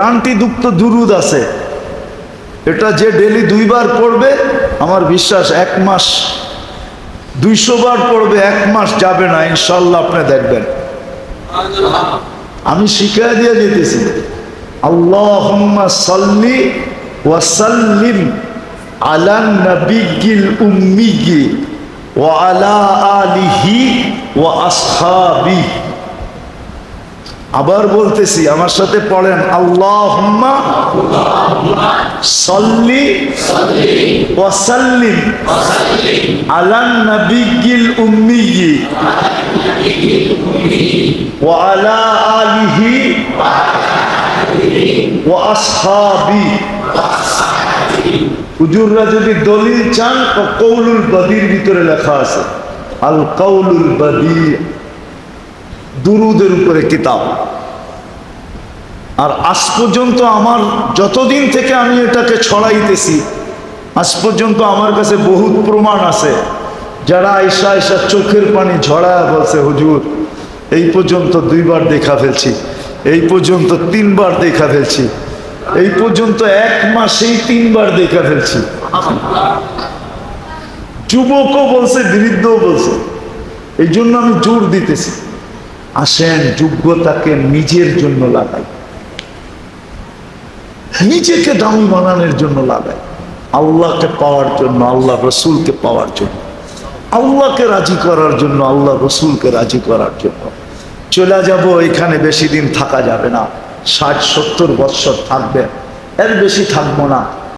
শান্তিযুক্ত দুরুদ আছে, এটা যে ডেলি 2 বার পড়বে আমার বিশ্বাস 1 মাস 200 বার পড়বে, 1 মাস যাবে না ইনশাল্লাহ। আপনি দেখবেন আমি শিখাই দিয়ে যেতেছি। আল্লাহুম্মা সাল্লি ওয়া সাল্লিম আলান নাবিয়্যিল উম্মিয়্যি ওয়া আলা আলিহি ওয়া আসহাবিহি। আবার বলতেছি, আমার সাথে পড়েন, আল্লাহুম্মা সাল্লি ওয়া সাল্লিম আলান নাবিয়্যিল উম্মিয়্যি ওয়া আলা আলিহি ওয়া আসহাবিহি। হুজুররা যদি দলিল চান তো কৌলুল বাদীর ভিতরে লেখা আছে, আল কৌলুল বাদী, দুরুদের উপরে কিতাব। আর আজ পর্যন্ত আমার যতদিন থেকে আমি এটাকে ছড়াইতেছি, আজ পর্যন্ত আমার কাছে বহুত প্রমাণ আছে, যারা আয়সা আয়সা চোখের পানি ঝরায় বলছে, হুজুর এই পর্যন্ত 2 বার দেখা ফেলছি, এই পর্যন্ত 3 বার দেখা ফেলছি, এই পর্যন্ত 1 মাসেই 3 বার দেখা ফেলছি। যুবকও বলছে, বৃদ্ধও বলছে। এই জন্য আমি জোর দিতেছি, আসেন যোগ্যতাকে নিজের জন্য লাগাই, নিজেকে দামি বানানোর জন্য লাগাই, আল্লাহকে পাওয়ার জন্য, আল্লাহ রসুলকে পাওয়ার জন্য, আল্লাহকে রাজি করার জন্য, আল্লাহ রসুলকে রাজি করার জন্য। চলে যাব, এখানে বেশি দিন থাকা যাবে না, 60-70 বৎসর থাকবে, এর বেশি থাকবো না।